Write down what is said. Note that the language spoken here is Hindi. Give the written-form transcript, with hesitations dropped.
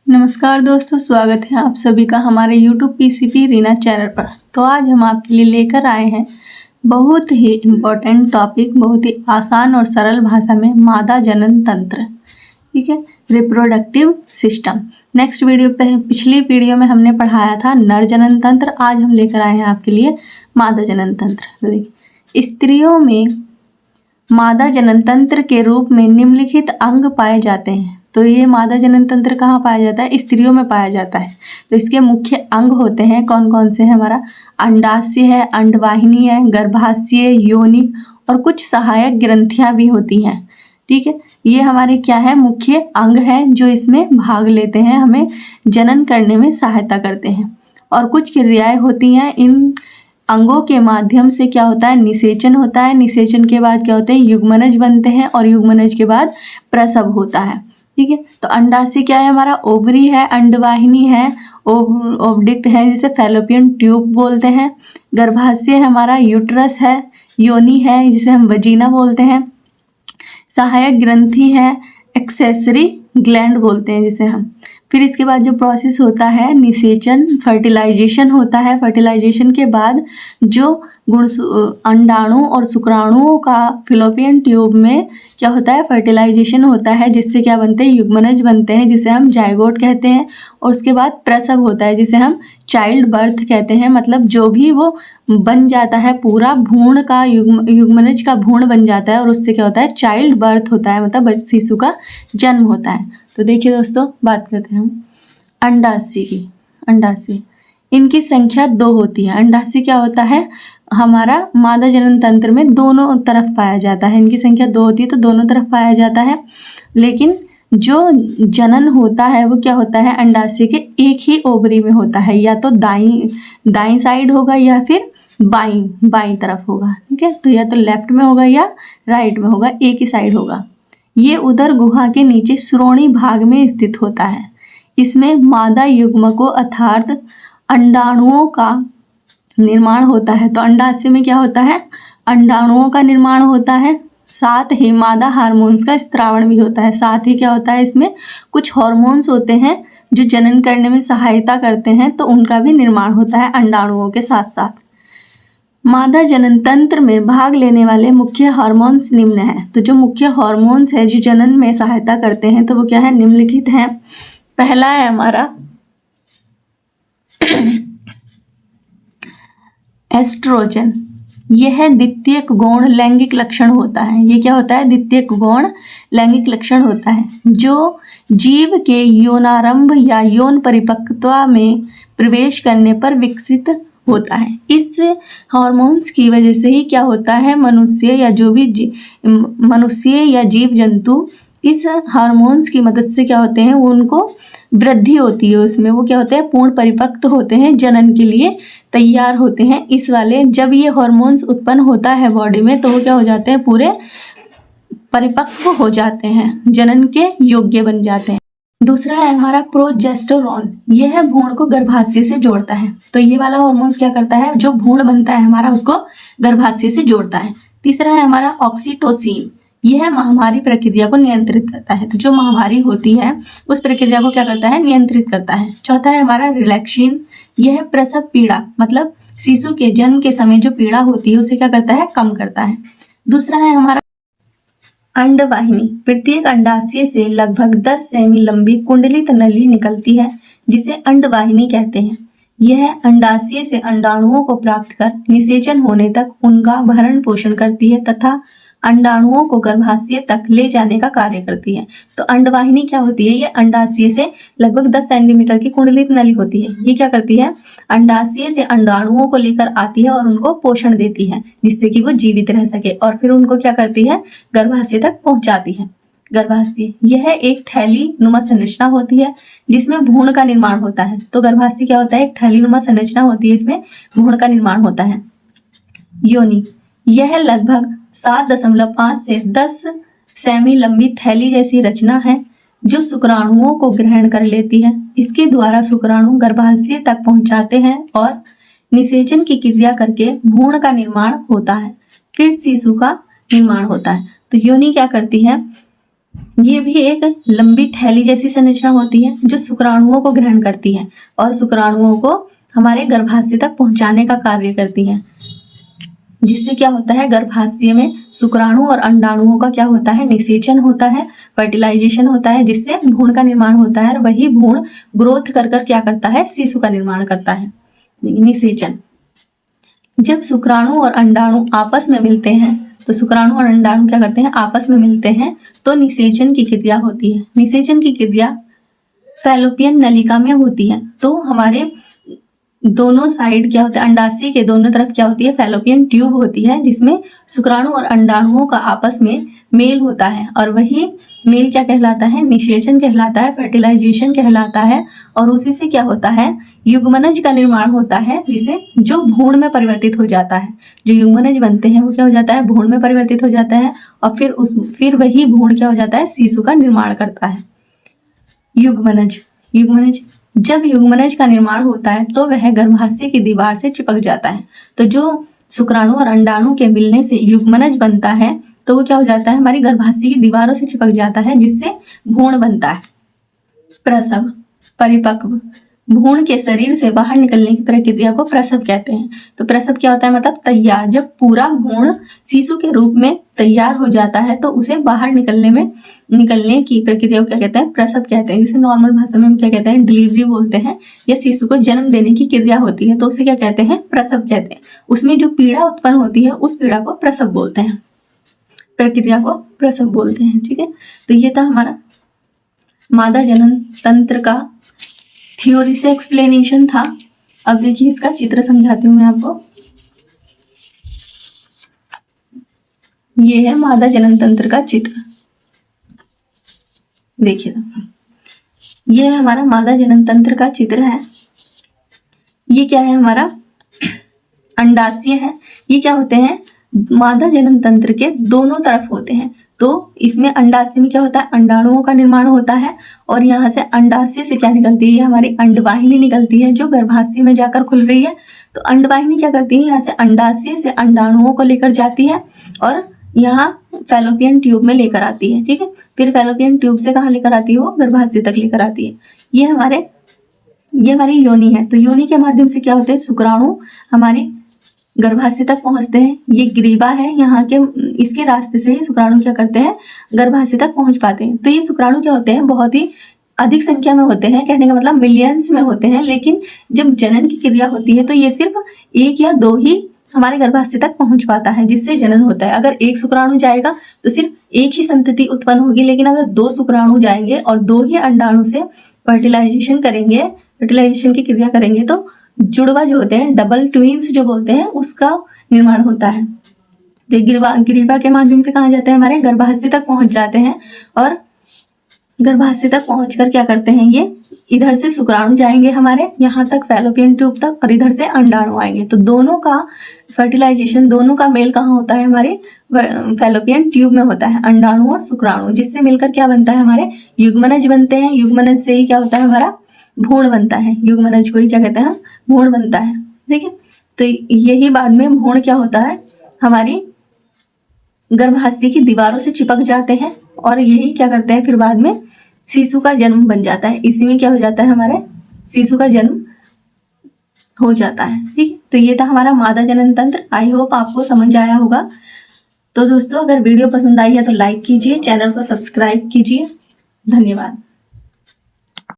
नमस्कार दोस्तों, स्वागत है आप सभी का हमारे YouTube PCP रीना चैनल पर। तो आज हम आपके लिए लेकर आए हैं बहुत ही इम्पोर्टेंट टॉपिक, बहुत ही आसान और सरल भाषा में मादा जनन तंत्र। ठीक है, रिप्रोडक्टिव सिस्टम। नेक्स्ट वीडियो पे, पिछली वीडियो में हमने पढ़ाया था नर जनन तंत्र। आज हम लेकर आए हैं आपके लिए मादा जनन तंत्र। तो देखिए, स्त्रियों में मादा जनन तंत्र के रूप में निम्नलिखित अंग पाए जाते हैं। तो ये मादा जनन तंत्र कहाँ पाया जाता है? स्त्रियों में पाया जाता है। तो इसके मुख्य अंग होते हैं कौन कौन से हैं? हमारा अंडाशय है, अंडवाहिनी है, गर्भाशय, योनिक और कुछ सहायक ग्रंथियां भी होती हैं। ठीक है, ये हमारे क्या है? मुख्य अंग है जो इसमें भाग लेते हैं, हमें जनन करने में सहायता करते हैं। और कुछ क्रियाएं होती हैं इन अंगों के माध्यम से। क्या होता है? निषेचन होता है। निषेचन के बाद क्या होते हैं? युग्मनज बनते हैं और युग्मनज के बाद प्रसव होता है। ठीक है, तो अंडाशय क्या है? हमारा ओवरी है, अंडवाहिनी है, ओवडिक्ट है जिसे फैलोपियन ट्यूब बोलते हैं। गर्भाशय हमारा यूट्रस है, योनि है जिसे हम वजीना बोलते हैं। सहायक ग्रंथि है, एक्सेसरी ग्लैंड बोलते हैं जिसे हम। फिर इसके बाद जो प्रोसेस होता है निषेचन, फर्टिलाइजेशन होता है। फर्टिलाइजेशन के बाद जो अंडाणु और शुक्राणुओं का फिलोपियन ट्यूब में क्या होता है? फर्टिलाइजेशन होता है, जिससे क्या बनते हैं? युग्मनज बनते हैं जिसे हम जाइगोट कहते हैं। और उसके बाद प्रसव होता है जिसे हम चाइल्ड बर्थ कहते हैं। मतलब जो भी वो बन जाता है, पूरा भ्रूण का युग्मनज का भ्रूण बन जाता है और उससे क्या होता है? चाइल्ड बर्थ होता है, मतलब शिशु का जन्म होता है। तो देखिए दोस्तों, बात करते हैं हम अंडाशय की। अंडाशय, इनकी संख्या 2 होती है। अंडाशय क्या होता है? हमारा मादा जनन तंत्र में दोनों तरफ पाया जाता है। इनकी संख्या 2 होती है, तो दोनों तरफ पाया जाता है। लेकिन जो जनन होता है वो क्या होता है? अंडाशय के एक ही ओवरी में होता है, या तो दाईं साइड होगा या फिर बाईं तरफ होगा। ठीक है, तो या तो लेफ्ट में होगा या राइट में होगा, एक ही साइड होगा। ये उदर गुहा के नीचे श्रोणि भाग में स्थित होता है। इसमें मादा युग्मकों अर्थात अंडाणुओं का निर्माण होता है। तो अंडाशय में क्या होता है? अंडाणुओं का निर्माण होता है, साथ ही मादा हार्मोन्स का स्त्रावण भी होता है। साथ ही क्या होता है? इसमें कुछ हार्मोन्स होते हैं जो जनन करने में सहायता करते हैं, तो उनका भी निर्माण होता है अंडाणुओं के साथ साथ। मादा जनन तंत्र में भाग लेने वाले मुख्य हार्मोन्स निम्न हैं। तो जो मुख्य हार्मोन्स है जो जनन में सहायता करते हैं, तो वो क्या है? निम्नलिखित हैं। पहला है हमारा एस्ट्रोजन। यह द्वितीयक गौण लैंगिक लक्षण होता है। ये क्या होता है? द्वितीयक गौण लैंगिक लक्षण होता है जो जीव के यौनारंभ या यौन परिपक्वता में प्रवेश करने पर विकसित होता है। इस हार्मोन्स की वजह से ही क्या होता है? मनुष्य या जीव जंतु इस हार्मोन्स की मदद से क्या होते हैं? वो उनको वृद्धि होती है, उसमें वो क्या होते हैं? पूर्ण परिपक्व होते हैं, जनन के लिए तैयार होते हैं। इस वाले जब ये हार्मोन्स उत्पन्न होता है बॉडी में, तो वो क्या हो जाते हैं? पूरे परिपक्व हो जाते हैं, जनन के योग्य बन जाते हैं। दूसरा है हमारा प्रोजेस्टेरोन। यह भ्रूण को गर्भाशय से जोड़ता है। तो ये वाला हार्मोन्स क्या करता है? जो भ्रूण बनता है हमारा, उसको गर्भाशय से जोड़ता है। तीसरा है हमारा ऑक्सीटोसिन। यह महामारी प्रक्रिया को नियंत्रित करता है। तो जो महामारी होती है उस प्रक्रिया को क्या करता है? नियंत्रित करता है। चौथा है हमारा रिलैक्सिन। यह प्रसव पीड़ा, मतलब शिशु के जन्म के समय जो पीड़ा होती है उसे क्या करता है? कम करता है। दूसरा है हमारा अंडवाहिनी। प्रत्येक अंडाशय से लगभग 10 सेमी लंबी कुंडलित नली निकलती है जिसे अंडवाहिनी कहते हैं। यह अंडाशय से अंडाणुओं को प्राप्त कर निषेचन होने तक उनका भरण पोषण करती है तथा अंडाणुओं को गर्भाशय तक ले जाने का कार्य करती है। तो अंडवाहिनी क्या होती है? ये अंडाशय से लगभग 10 सेंटीमीटर की कुंडलित नली होती है। ये क्या करती है? अंडाशय से अंडाणुओं को लेकर आती है और उनको पोषण देती है जिससे कि वो जीवित रह सके, और फिर उनको क्या करती है? गर्भाशय तक पहुंचाती है। गर्भाशय यह एक थैली नुमा संरचना होती है जिसमें भ्रूण का निर्माण होता है। तो गर्भाशय क्या होता है? एक थैली नुमा संरचना होती है, इसमें भ्रूण का निर्माण होता है। योनि, यह लगभग 7.5 से 10 सेमी लंबी थैली जैसी रचना है जो शुक्राणुओं को ग्रहण कर लेती है। इसके द्वारा शुक्राणु गर्भाशय तक पहुंचाते हैं और निषेचन की क्रिया करके भ्रूण का निर्माण होता है, फिर शिशु का निर्माण होता है। तो योनि क्या करती है? ये भी एक लंबी थैली जैसी संरचना होती है जो शुक्राणुओं को ग्रहण करती है और शुक्राणुओं को हमारे गर्भाशय तक पहुंचाने का कार्य करती है, जिससे क्या होता है, गर्भाशय में शुक्राणु और अंडाणुओं का क्या होता है, निषेचन होता है, फर्टिलाइजेशन होता है, जिससे भ्रूण का निर्माण होता है और वही भ्रूण ग्रोथ कर कर क्या करता है, शिशु का निर्माण करता है। निषेचन, जब शुक्राणु और अंडाणु आपस में मिलते हैं तो शुक्राणु और अंडाणु क्या करते हैं, आपस में मिलते हैं तो निषेचन की क्रिया होती है। निषेचन की क्रिया फैलोपियन नलिका में होती है। तो हमारे दोनों साइड क्या होता है, अंडाशय के दोनों तरफ क्या होती है, फैलोपियन ट्यूब होती है, जिसमें शुक्राणु और अंडाणुओं का आपस में मेल होता है और वही मेल क्या कहलाता है, निषेचन कहलाता है, फर्टिलाइजेशन कहलाता है। और उसी से क्या होता है, युग्मनज का निर्माण होता है, जिसे जो भ्रूण में परिवर्तित हो जाता है। जो युग्मनज बनते हैं वो क्या हो जाता है, भ्रूण में परिवर्तित हो जाता है और फिर वही भ्रूण क्या हो जाता है, शिशु का निर्माण करता है। युग्मनज, जब युग्मनज का निर्माण होता है तो वह गर्भाशय की दीवार से चिपक जाता है। तो जो शुक्राणु और अंडाणु के मिलने से युग्मनज बनता है तो वो क्या हो जाता है, हमारी गर्भाशय की दीवारों से चिपक जाता है, जिससे भ्रूण बनता है। प्रसव, परिपक्व, भ्रूण के शरीर से बाहर निकलने की प्रक्रिया को प्रसव कहते हैं। तो प्रसव क्या होता है, मतलब तैयार। जब पूरा भ्रूण शिशु के रूप में तैयार हो जाता है तो उसे बाहर निकलने की प्रक्रिया को क्या कहते हैं, प्रसव कहते हैं। जिसे नॉर्मल भाषा में हम क्या कहते हैं, डिलीवरी बोलते हैं, या शिशु को जन्म देने की क्रिया होती है तो उसे क्या कहते हैं, प्रसव कहते हैं। उसमें जो पीड़ा उत्पन्न होती है उस पीड़ा को प्रसव बोलते हैं, प्रक्रिया को प्रसव बोलते हैं। ठीक है, तो ये था हमारा मादा जनन तंत्र का थ्योरी से एक्सप्लेनेशन था। अब देखिए इसका चित्र समझाती हूँ मैं आपको। ये है मादा जनन तंत्र का चित्र, देखिए ये है हमारा मादा जनन तंत्र का चित्र है। ये क्या है, हमारा अंडाशय है। ये क्या होते हैं, मादा जनन तंत्र के दोनों तरफ होते हैं। तो इसमें अंडाशय में क्या होता है, अंडाणुओं का निर्माण होता है और यहाँ से अंडाशय से क्या निकलती है, हमारी अंडवाहिनी निकलती है जो गर्भाशय में जाकर खुल रही है। तो अंडवाहिनी क्या करती है, यहाँ से अंडाशय से अंडाणुओं को लेकर जाती है और यहाँ फैलोपियन ट्यूब में लेकर आती है। ठीक है, फिर फैलोपियन ट्यूब से कहाँ लेकर आती है, वो गर्भाशय तक लेकर आती है। ये हमारी योनि है। तो योनि के माध्यम से क्या होते हैं, शुक्राणु हमारी गर्भाशय तक पहुंचते हैं। ये ग्रीवा है, यहाँ के इसके रास्ते से ही शुक्राणु क्या करते हैं, गर्भाशय तक पहुंच पाते हैं। तो ये शुक्राणु क्या होते हैं, बहुत ही अधिक संख्या में होते हैं, कहने का मतलब मिलियंस में होते हैं। लेकिन जब जनन की क्रिया होती है तो ये सिर्फ एक या दो ही हमारे गर्भाशय तक पहुंच पाता है, जिससे जनन होता है। अगर एक शुक्राणु जाएगा तो सिर्फ एक ही संतति उत्पन्न होगी, लेकिन अगर दो शुक्राणु जाएंगे और दो ही अंडाणु से फर्टिलाइजेशन की क्रिया करेंगे तो जुड़वा जो होते हैं, डबल ट्विंस जो बोलते हैं, उसका निर्माण होता है। तो ग्रीवा के माध्यम से कहाँ जाते हैं, हमारे गर्भाशय तक पहुंच जाते हैं और गर्भाशय तक पहुंचकर क्या करते हैं, ये इधर से शुक्राणु जाएंगे हमारे यहाँ तक फैलोपियन ट्यूब तक और इधर से अंडाणु आएंगे। तो दोनों का फर्टिलाइजेशन, दोनों का मेल कहाँ होता है, हमारे फैलोपियन ट्यूब में होता है, अंडाणु और शुक्राणु, जिससे मिलकर क्या बनता है, हमारे युग्मनज बनते हैं। युग्मनज से ही क्या होता है, हमारा भ्रूण बनता है। युग्मनज को ही क्या कहते हैं, भ्रूण बनता है। ठीक है, तो यही बाद में भ्रूण क्या होता है, हमारी गर्भाशय की दीवारों से चिपक जाते हैं और यही क्या करते हैं, फिर बाद में शिशु का जन्म बन जाता है। इसी में क्या हो जाता है, हमारे शिशु का जन्म हो जाता है। ठीक है, तो ये था हमारा मादा जनन तंत्र। आई होप आपको समझ आया होगा। तो दोस्तों, अगर वीडियो पसंद आई है तो लाइक कीजिए, चैनल को सब्सक्राइब कीजिए। धन्यवाद।